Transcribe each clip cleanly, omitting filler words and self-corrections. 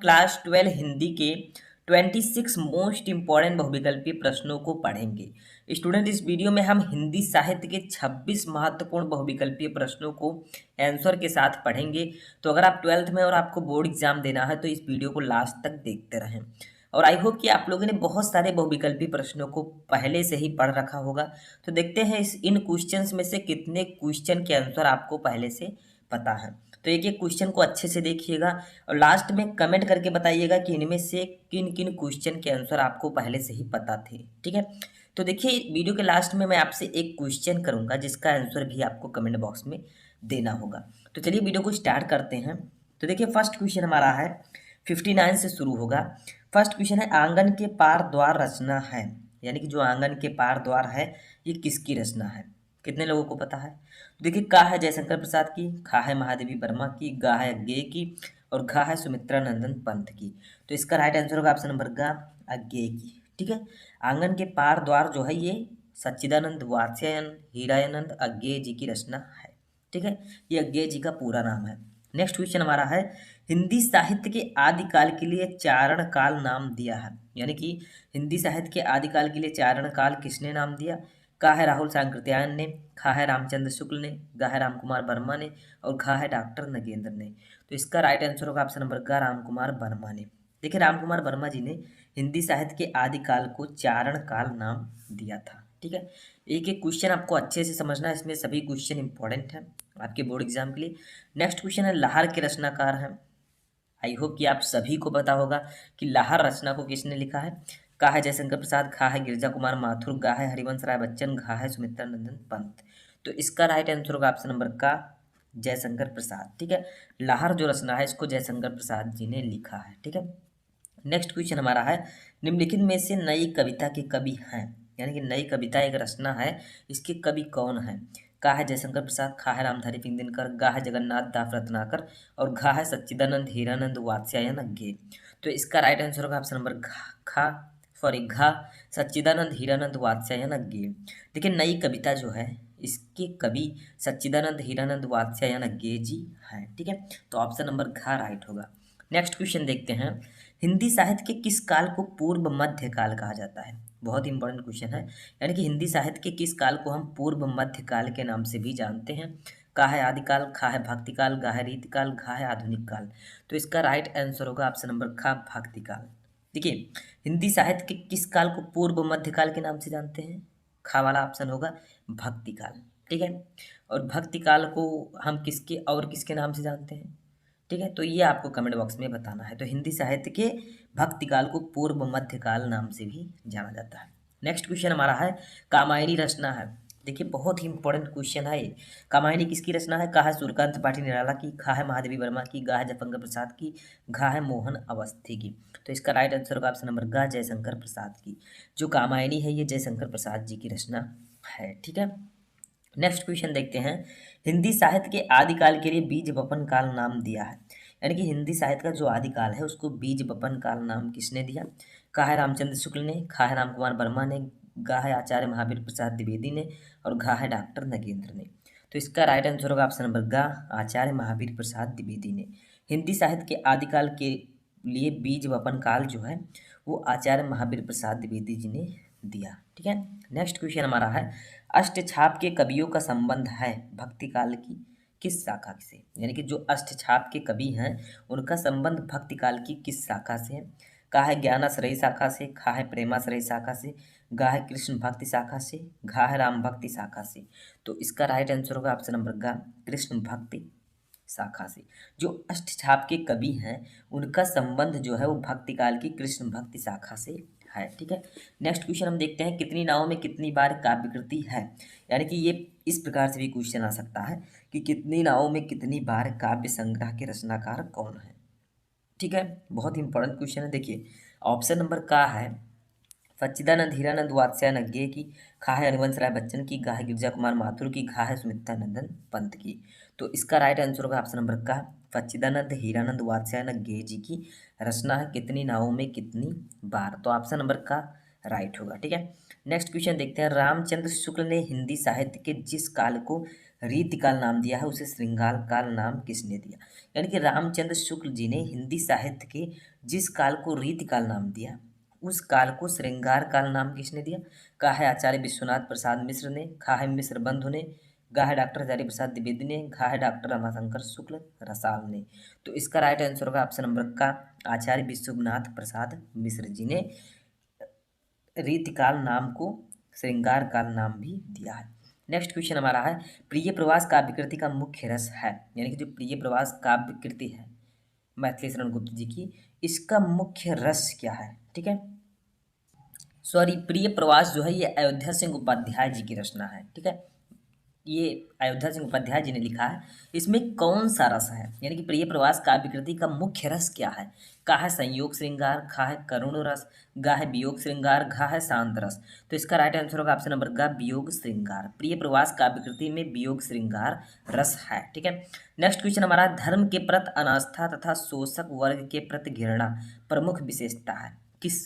Class 12 Hindi के 26 most important बहुविकल्पीय प्रश्नों को पढ़ेंगे। स्टूडेंट, इस वीडियो में हम हिंदी साहित्य के 26 महत्वपूर्ण बहुविकल्पीय प्रश्नों को आंसर के साथ पढ़ेंगे। तो अगर आप 12th में और आपको बोर्ड एग्जाम देना है तो इस वीडियो को लास्ट तक देखते रहें। और आई होप कि आप लोगों ने बहुत सारे बहुविकल्पीय प्रश्नों को पहले से ही पढ़ रखा होगा। तो देखते हैं इन क्वेश्चंस में से कितने क्वेश्चन के आंसर आपको पहले से पता है। तो एक एक क्वेश्चन को अच्छे से देखिएगा और लास्ट में कमेंट करके बताइएगा कि इनमें से किन किन क्वेश्चन के आंसर आपको पहले से ही पता थे। ठीक है, तो देखिए वीडियो के लास्ट में मैं आपसे एक क्वेश्चन करूंगा जिसका आंसर भी आपको कमेंट बॉक्स में देना होगा। तो चलिए वीडियो को स्टार्ट करते हैं। तो देखिए फर्स्ट क्वेश्चन हमारा है 59 से शुरू होगा। फर्स्ट क्वेश्चन है, आंगन के पार द्वार रचना है, यानी कि जो आंगन के पार द्वार है ये किसकी रचना है? कितने लोगों को पता है? देखिए, का है जयशंकर प्रसाद की, खा है महादेवी वर्मा की, गा है अज्ञेय की और घा है सुमित्रा नंदन पंत की। तो इसका राइट आंसर होगा ऑप्शन नंबर गा, अज्ञेय की। ठीक है, आंगन के पार द्वार जो है ये सच्चिदानंद वात्स्यायन हीरायानंद अज्ञेय जी की रचना है। ठीक है, ये अज्ञेय जी का पूरा नाम है। नेक्स्ट क्वेश्चन हमारा है, हिंदी साहित्य के आदिकाल के लिए चारण काल नाम दिया है, यानी कि हिंदी साहित्य के आदिकाल के लिए चारण काल किसने नाम दिया? का है राहुल सांकृत्यायन ने, खा है रामचंद्र शुक्ल ने, गा है राम कुमार वर्मा ने और घा है डॉक्टर नगेंद्र ने। तो इसका राइट आंसर होगा ऑप्शन नंबर का, राम कुमार वर्मा ने। देखिए, राम कुमार वर्मा जी ने हिंदी साहित्य के आदिकाल को चारण काल नाम दिया था। ठीक है, एक एक क्वेश्चन आपको अच्छे से समझना है, इसमें सभी क्वेश्चन इंपॉर्टेंट हैं आपके बोर्ड एग्जाम के लिए। नेक्स्ट क्वेश्चन है, लाहर के रचनाकार हैं। आई होप कि आप सभी को पता होगा कि लाहर रचना को किसने लिखा है। का है जयशंकर प्रसाद, खा है गिरिजा कुमार माथुर, गा है हरिवंश राय बच्चन, घा है सुमित्रा नंदन पंत। तो इसका राइट आंसर होगा ऑप्शन नंबर का, जयशंकर प्रसाद। ठीक है, लाहर जो रचना है इसको जयशंकर प्रसाद जी ने लिखा है। ठीक है, नेक्स्ट क्वेश्चन हमारा है, निम्नलिखित में से नई कविता के कवि हैं, यानी कि नई कविता एक रचना है, इसके कवि कौन है? का है जयशंकर प्रसाद, खा है रामधारी सिंह दिनकर, गा है जगन्नाथ दास रत्नाकर और घा है सच्चिदानंद हीरानंद वात्स्यायन अज्ञेय। तो इसका राइट आंसर होगा ऑप्शन नंबर घा सच्चिदानंद हीरानंद वात्स्यायन अज्ञेय। देखिए, नई कविता जो है इसके कवि सच्चिदानंद हीरानंद वात्स्यायन अज्ञेय जी हैं। ठीक है, तो ऑप्शन नंबर घा राइट होगा। नेक्स्ट क्वेश्चन देखते हैं, हिंदी साहित्य के किस काल को पूर्व मध्य काल कहा जाता है? बहुत इंपॉर्टेंट क्वेश्चन है, यानी कि हिंदी साहित्य के किस काल को हम पूर्व मध्य काल के नाम से भी जानते हैं? का है आदिकाल, खा है भक्तिकाल, गा है रीतिकाल, घा है आधुनिक काल। तो इसका राइट आंसर होगा ऑप्शन नंबर खा, भक्तिकाल। देखिए, हिंदी साहित्य के किस काल को पूर्व मध्य काल के नाम से जानते हैं? खा वाला ऑप्शन होगा भक्तिकाल। ठीक है, और भक्तिकाल को हम किसके नाम से जानते हैं? ठीक है, तो ये आपको कमेंट बॉक्स में बताना है। तो हिंदी साहित्य के भक्तिकाल को पूर्व मध्यकाल नाम से भी जाना जाता है। नेक्स्ट क्वेश्चन हमारा है, कामायनी रचना है। देखिए, बहुत ही इंपॉर्टेंट क्वेश्चन है ये। कामायनी किसकी रचना है? का है सूर्यकांत त्रिपाठी निराला की, खा है महादेवी वर्मा की, गा है जयशंकर प्रसाद की, घा है मोहन अवस्थी की। तो इसका राइट आंसर होगा ऑप्शन नंबर गा, जयशंकर प्रसाद की। जो कामायनी है ये जयशंकर प्रसाद जी की रचना है। ठीक है, नेक्स्ट क्वेश्चन देखते हैं, हिंदी साहित्य के आदिकाल के लिए बीज वपन काल नाम दिया है, यानी कि हिंदी साहित्य का जो आदिकाल है उसको बीज वपन काल नाम किसने दिया? का है रामचंद्र शुक्ल ने, खा है राम कुमार वर्मा ने, गा है आचार्य महावीर प्रसाद द्विवेदी ने और घा है डॉक्टर नगेंद्र ने। तो इसका राइट आंसर होगा ऑप्शन नंबर गा, आचार्य महावीर प्रसाद द्विवेदी ने। हिंदी साहित्य के आदिकाल के लिए बीज वपन काल जो है वो आचार्य महावीर प्रसाद द्विवेदी जी ने दिया। ठीक है, नेक्स्ट क्वेश्चन हमारा है, अष्टछाप के कवियों का संबंध है भक्ति काल की किस शाखा से? यानी कि जो अष्टछाप के कवि हैं उनका संबंध भक्ति काल की किस शाखा से है? का है ज्ञानाश्रयी शाखा से, खा है प्रेमाश्रयी शाखा से, गा है कृष्ण भक्ति शाखा से, घा है राम भक्ति शाखा से। तो इसका राइट आंसर होगा ऑप्शन नंबर गा, कृष्ण भक्ति शाखा से। जो अष्टछाप के कवि हैं उनका संबंध जो है वो भक्ति काल की कृष्ण भक्ति शाखा से है। ठीक है, नेक्स्ट क्वेश्चन हम देखते हैं, कितनी नावों में कितनी बार काव्यकृति है? यानी कि ये इस प्रकार से भी क्वेश्चन आ सकता है कि कितनी नावों में कितनी बार काव्य संग्रह के रचनाकार कौन है? ठीक है, बहुत इंपॉर्टेंट क्वेश्चन है। देखिए, ऑप्शन नंबर का है सच्चिदानंद हीरानंद वात्स्यायन अज्ञेय की, खा है हरिवंश राय बच्चन की, गा है गिरिजा कुमार माथुर की, घा है सुमित्रा नंदन पंत की। तो इसका राइट आंसर होगा ऑप्शन नंबर का, सच्चिदानंद हीरानंद वात्स्यायन अज्ञेय जी की रचना है कितनी नावों में कितनी बार। तो ऑप्शन नंबर का राइट होगा। ठीक है, नेक्स्ट क्वेश्चन देखते हैं। रामचंद्र शुक्ल ने हिंदी साहित्य के जिस काल को रीतिकाल नाम दिया है उसे श्रृंगार काल नाम किसने दिया? यानी कि रामचंद्र शुक्ल जी ने हिंदी साहित्य के जिस काल को रीतिकाल नाम दिया उस काल को श्रृंगार काल नाम किसने दिया? कहा है आचार्य विश्वनाथ प्रसाद मिश्र ने, कहा है मिश्र बंधु ने, कहा है डॉक्टर हजारी प्रसाद द्विवेदी ने, कहा है डॉक्टर रमाशंकर शुक्ल रसाल ने। तो इसका राइट आंसर होगा ऑप्शन नंबर का आचार्य विश्वनाथ प्रसाद मिश्र जी ने रीतिकाल नाम को श्रृंगार काल नाम भी दिया है। नेक्स्ट क्वेश्चन हमारा है, प्रिय प्रवास काव्य कृति का मुख्य रस है, यानी कि जो प्रिय प्रवास काव्य कृति है मैथिली शरण गुप्त जी की, इसका मुख्य रस क्या है? ठीक है, सॉरी, प्रिय प्रवास जो है ये अयोध्या सिंह उपाध्याय जी की रचना है। ठीक है, ये अयोध्या सिंह उपाध्याय जी ने लिखा है। इसमें कौन सा रस है, यानी कि प्रिय प्रवास काव्य कृति का मुख्य रस क्या है? का है संयोग श्रृंगार, खा है करुण रस, गा है वियोग श्रृंगार, घा है शांत रस। तो इसका राइट आंसर होगा ऑप्शन नंबर गा वियोग श्रृंगार। प्रिय प्रवास काव्य कृति में वियोग श्रृंगार रस है। ठीक है, नेक्स्ट क्वेश्चन हमारा, धर्म के प्रति अनास्था तथा शोषक वर्ग के प्रति घृणा प्रमुख विशेषता है किस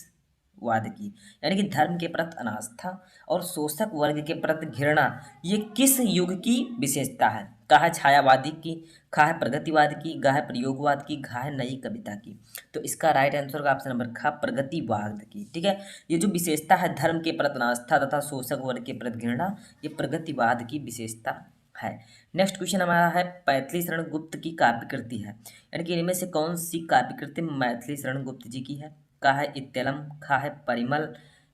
वाद की? यानी कि धर्म के प्रति अनास्था और शोषक वर्ग के प्रति घृणा ये किस युग की विशेषता है? कहा है छायावादी की, कहा है प्रगतिवाद की, गा है प्रयोगवाद की, घा है नई कविता की। तो इसका राइट आंसर होगा ऑप्शन नंबर खा प्रगतिवाद की। ठीक है, ये जो विशेषता है धर्म के प्रति अनास्था तथा शोषक वर्ग के प्रति घृणा, ये प्रगतिवाद की विशेषता है। नेक्स्ट क्वेश्चन हमारा है, मैथिली शरण गुप्त की काव्य कृति है, यानी कि इनमें से कौन सी काव्य कृति मैथिली शरण गुप्त जी की है? का है इत्यलम, खा है परिमल,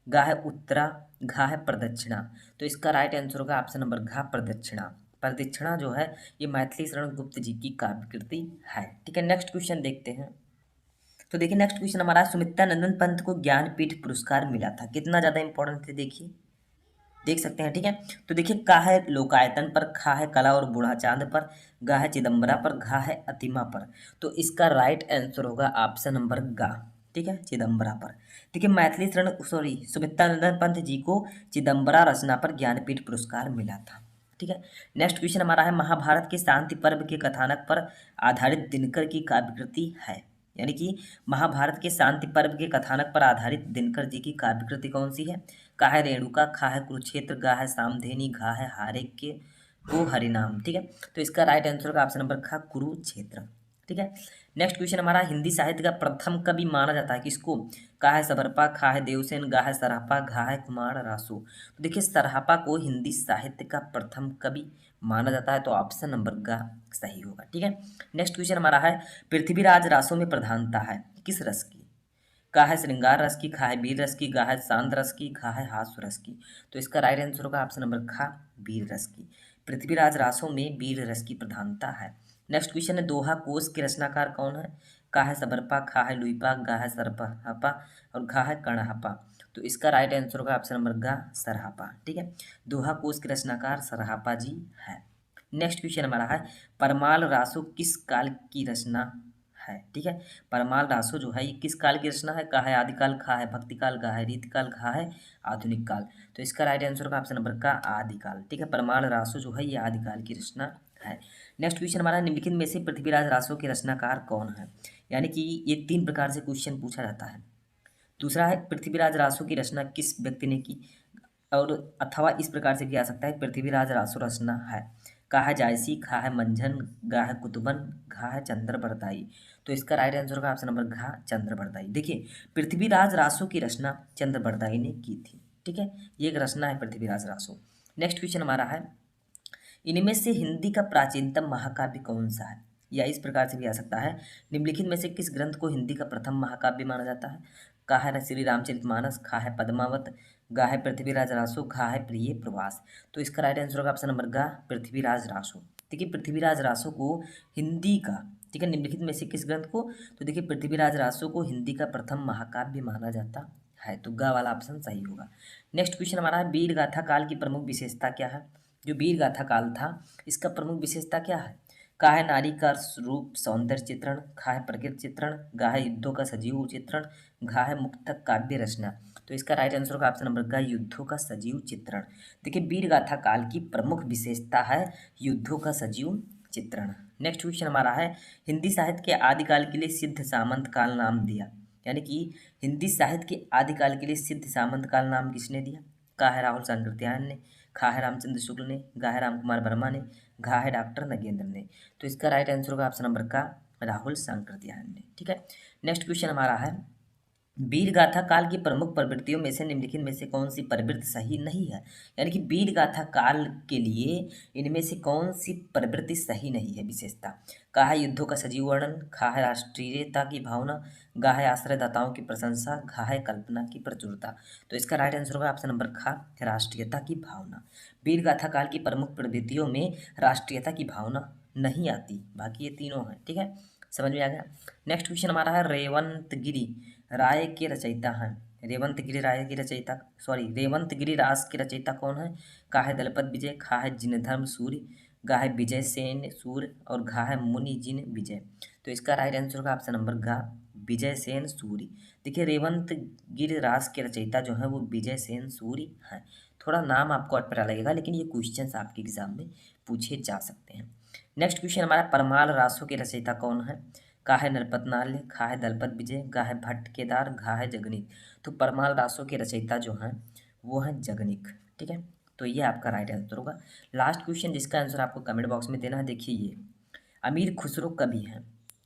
गा है उत्तरा, घा है प्रदक्षिणा। तो इसका राइट आंसर होगा ऑप्शन नंबर घा प्रदक्षिणा। प्रदक्षिणा जो है ये मैथिली शरण गुप्त जी की काव्य कृति है। ठीक है, नेक्स्ट क्वेश्चन देखते हैं। तो देखिए नेक्स्ट क्वेश्चन हमारा, सुमित्रा नंदन पंत को ज्ञानपीठ पुरस्कार मिला था, कितना ज़्यादा इंपॉर्टेंट थे देखिए, देख सकते हैं। ठीक है, तो देखिए का है लोकायतन पर, खा है कला और बूढ़ा चांद पर, गा है चिदम्बरा पर, घा है अतिमा पर। तो इसका राइट आंसर होगा ऑप्शन नंबर गा। ठीक है, चिदम्बरा पर। ठीक है, मैथिली शरण सॉरी सुमित्रा नंदन पंत जी को चिदम्बरा रचना पर ज्ञानपीठ पुरस्कार मिला था। ठीक है, नेक्स्ट क्वेश्चन हमारा है, महाभारत के शांति पर्व के कथानक पर आधारित दिनकर की काव्य कृति है, यानी कि महाभारत के शांति पर्व के कथानक पर आधारित दिनकर जी की काव्य कृति कौन सी है? का है रेणुका, खा है कुरुक्षेत्र, गा है सामधेनी, घा है हारे के को हरिनाम। ठीक है, तो इसका राइट आंसर होगा ऑप्शन नंबर खा कुरुक्षेत्र। ठीक है, नेक्स्ट क्वेश्चन हमारा, हिंदी साहित्य का प्रथम कवि माना जाता है किसको? का है सबरपा, खा है देवसेन, गा है सरापा, घा है कुमार रासु। तो देखिए सरापा को हिंदी साहित्य का प्रथम कवि माना जाता है, तो ऑप्शन नंबर गा सही होगा। ठीक है, नेक्स्ट क्वेश्चन हमारा है, पृथ्वीराज रासों में प्रधानता है किस रस की? का है श्रृंगार रस की, खा है वीर रस की, गा है शांत रस की, खा है हास्य रस की। तो इसका राइट आंसर होगा ऑप्शन नंबर खा वीर रस की। पृथ्वीराज रासों में वीर रस की प्रधानता है। नेक्स्ट क्वेश्चन है, दोहा कोश के रचनाकार कौन है? का है सबरपा, खा है लुइपा, गा है सरपहापा और घा है कणहपा। तो इसका राइट आंसर होगा ऑप्शन नंबर गा सरहापा। ठीक है, दोहा कोश के रचनाकार सरहापा जी है। नेक्स्ट क्वेश्चन हमारा है, परमाल रासो किस काल की रचना है? ठीक है, परमाल रासो जो है ये किस काल की रचना है? का है आदिकाल, खा है भक्तिकाल, गा है रीतिकाल, घा है आधुनिक काल। तो इसका राइट आंसर होगा ऑप्शन नंबर का आदिकाल। ठीक है, परमाल रासो जो है ये आदिकाल की रचना है। नेक्स्ट क्वेश्चन हमारा, निम्नलिखित में से पृथ्वीराज रासो के रचनाकार कौन है? यानी कि ये 3 प्रकार से क्वेश्चन पूछा जाता है। दूसरा है, पृथ्वीराज रासो की रचना किस व्यक्ति ने की? और अथवा इस प्रकार से किया जा सकता है, पृथ्वीराज रासो रचना है। का है जायसी, खा है मंझन, गा है कुतुबन, घा है चंद्र बरदाई। तो इसका राइट आंसर होगा ऑप्शन नंबर घा चंद्र बरदाई। देखिए पृथ्वीराज रासो की रचना चंद्र बरदाई ने की थी। ठीक है, ये एक रचना है पृथ्वीराज रासो। नेक्स्ट क्वेश्चन हमारा है, इनमें से हिंदी का प्राचीनतम महाकाव्य कौन सा है? या इस प्रकार से भी आ सकता है, निम्नलिखित में से किस ग्रंथ को हिंदी का प्रथम महाकाव्य माना जाता है? का है श्री रामचरितमानस, खा है पद्मावत, गा है पृथ्वीराज रासो, घा है प्रिय प्रवास। तो इसका राइट आंसर होगा ऑप्शन नंबर गा पृथ्वीराज रासो। देखिए पृथ्वीराज रासो को हिंदी का, ठीक है, निम्नलिखित में से किस ग्रंथ को? तो देखिए पृथ्वीराज रासो को हिंदी का प्रथम महाकाव्य माना जाता है, तो गा वाला ऑप्शन सही होगा। नेक्स्ट क्वेश्चन हमारा है, वीर गाथा काल की प्रमुख विशेषता क्या है? जो वीर गाथा काल था इसका प्रमुख विशेषता क्या है? का है नारी का रूप सौंदर्य चित्रण, खा है प्रकृति चित्रण, गा है युद्धों का सजीव चित्रण, घा है मुक्तक काव्य रचना। तो इसका राइट आंसर होगा ऑप्शन नंबर गा युद्धों का सजीव चित्रण। देखिए वीर गाथा काल की प्रमुख विशेषता है युद्धों का सजीव चित्रण। नेक्स्ट क्वेश्चन हमारा है, हिंदी साहित्य के आदिकाल के लिए सिद्ध सामंत काल नाम दिया, यानी कि हिंदी साहित्य के आदिकाल के लिए सिद्ध सामंत काल नाम किसने दिया? का है राहुल सांकृत्यायन ने, खा है रामचंद्र शुक्ल ने, गा है राम कुमार वर्मा ने, घा है डॉक्टर नगेंद्र ने। तो इसका राइट आंसर होगा ऑप्शन नंबर का राहुल सांकृत्यायन ने। ठीक है, नेक्स्ट क्वेश्चन हमारा है वीर गाथा काल की प्रमुख प्रवृत्तियों में से निम्नलिखित में से कौन सी प्रवृत्ति सही नहीं है? यानी कि वीर गाथा काल के लिए इनमें से कौन सी प्रवृत्ति सही नहीं है? विशेषता का है युद्धों का सजीव वर्णन, खा है राष्ट्रीयता की भावना, गा है आश्रयदाताओं की प्रशंसा, घा है कल्पना की प्रचुरता। तो इसका राइट आंसर होगा ऑप्शन नंबर खा राष्ट्रीयता की भावना। वीर गाथा काल की प्रमुख प्रवृत्तियों में राष्ट्रीयता की भावना नहीं आती, बाकी ये तीनों हैं। ठीक है, समझ में आ गया। नेक्स्ट क्वेश्चन हमारा है रेवंतगिरी राय के रचयिता हैं। रेवंतगिरी राय की रचयिता रेवंतगिरी रास के रचयिता कौन है? का है दलपत विजय, खा है जिनधर्म सूर्य, गा है विजय सेन सूर्य और घा है मुनि जिन विजय। तो इसका राइट आंसर होगा ऑप्शन नंबर घा विजय सेन सूर्य। देखिए रेवंतगिरी रास के रचयिता जो है वो विजय सेन सूर्य हैं। थोड़ा नाम आपको अटपटा लगेगा लेकिन ये क्वेश्चन आपके एग्जाम में पूछे जा सकते हैं। नेक्स्ट क्वेश्चन हमारा परमाल रासों के रचयिता कौन है? का है नरपतनाल्य, खा है दलपत विजय, गा है भट्ट केदार, घा है जगनीक। तो परमाल रासों के रचयिता जो हैं वो हैं जगनीक। ठीक है, तो ये आपका राइट आंसर होगा। लास्ट क्वेश्चन जिसका आंसर आपको कमेंट बॉक्स में देना है, देखिए ये अमीर खुसरो कवि हैं,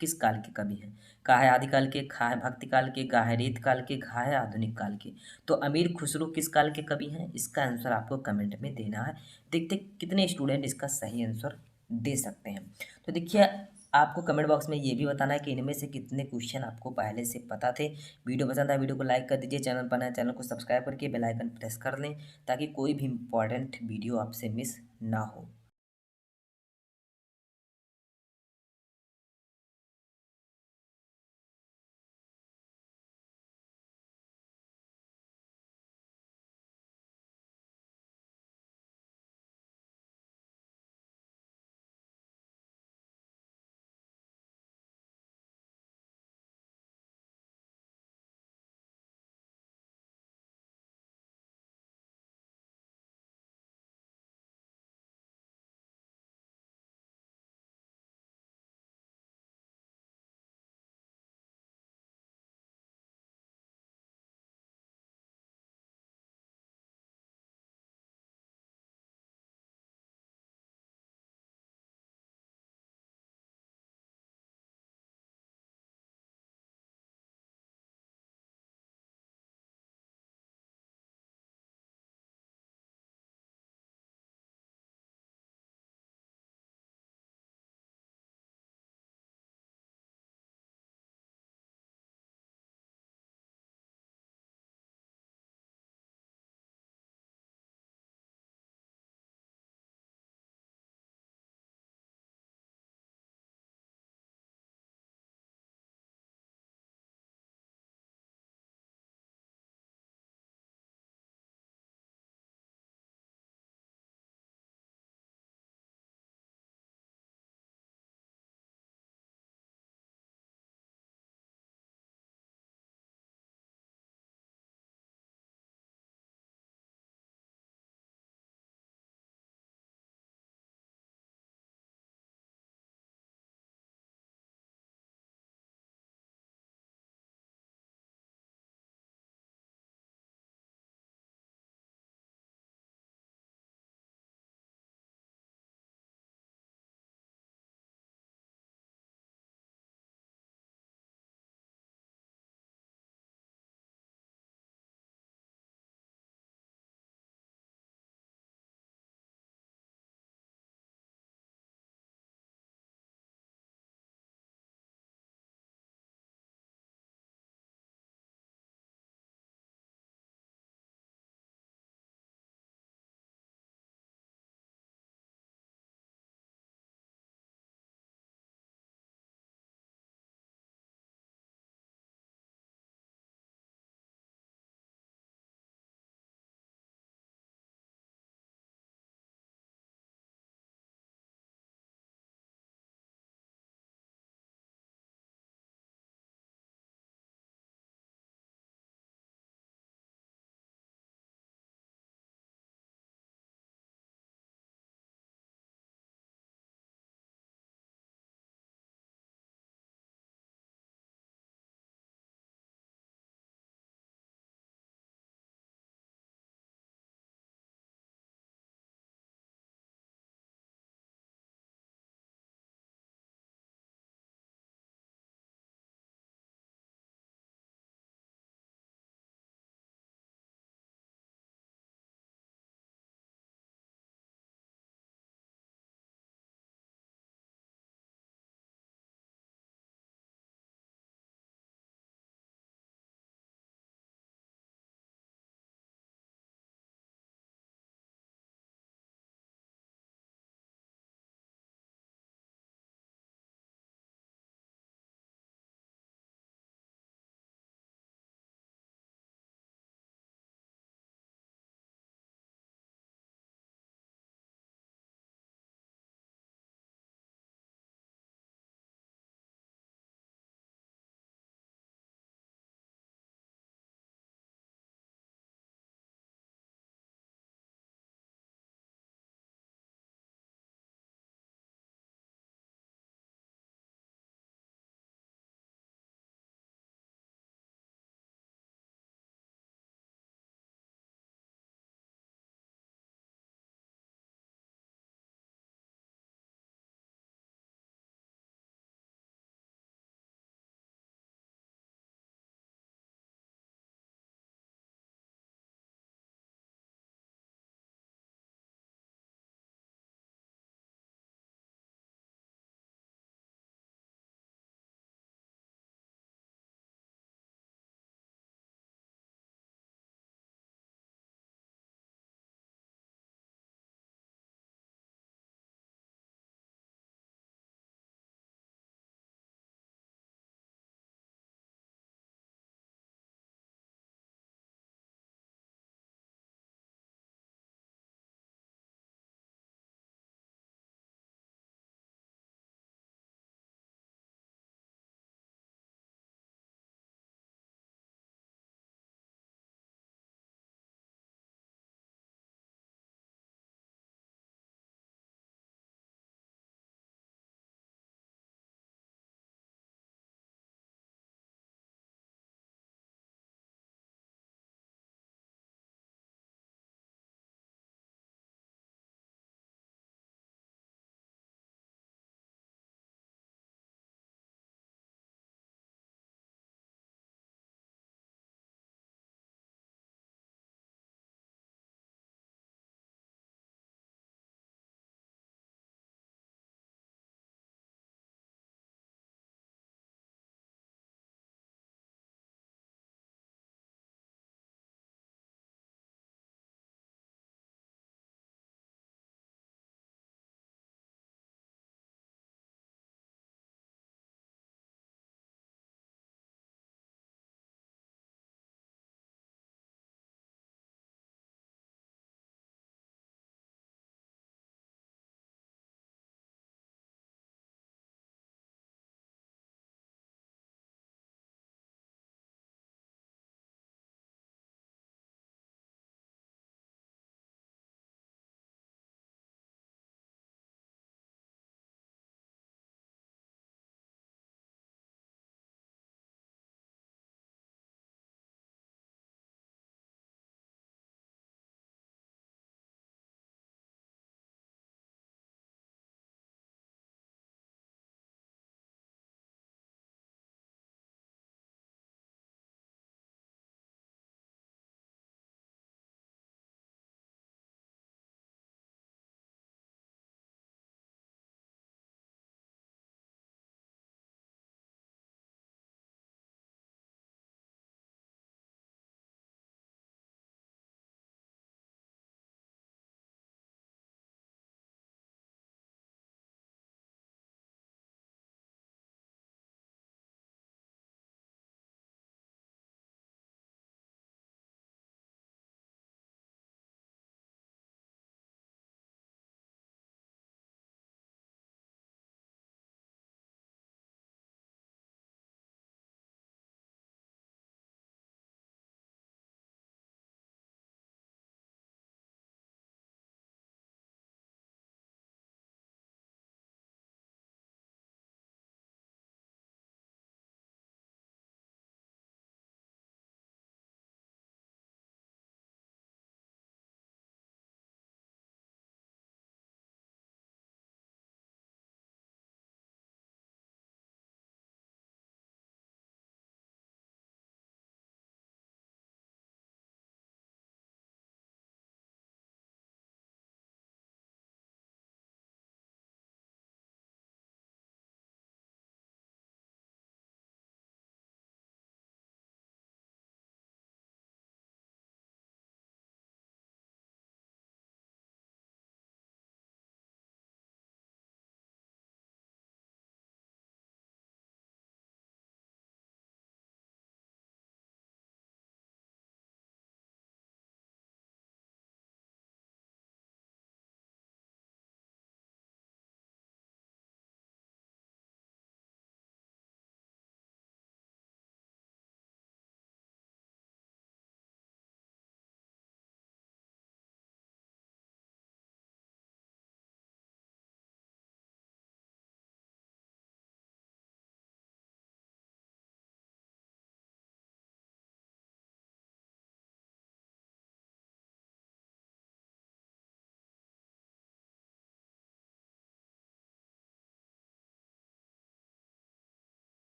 किस काल के कवि हैं? का है आदिकाल के, खा है भक्ति काल के, गा है रेत काल के, घा है आधुनिक काल के। तो अमीर खुसरो किस काल के कवि हैं? इसका आंसर आपको कमेंट में देना है। देखते कितने स्टूडेंट इसका सही आंसर दे सकते हैं। तो देखिए आपको कमेंट बॉक्स में ये भी बताना है कि इनमें से कितने क्वेश्चन आपको पहले से पता थे। वीडियो पसंद आए वीडियो को लाइक कर दीजिए, चैनल पर नए चैनल को सब्सक्राइब करके बेल आइकन प्रेस कर लें ताकि कोई भी इंपॉर्टेंट वीडियो आपसे मिस ना हो।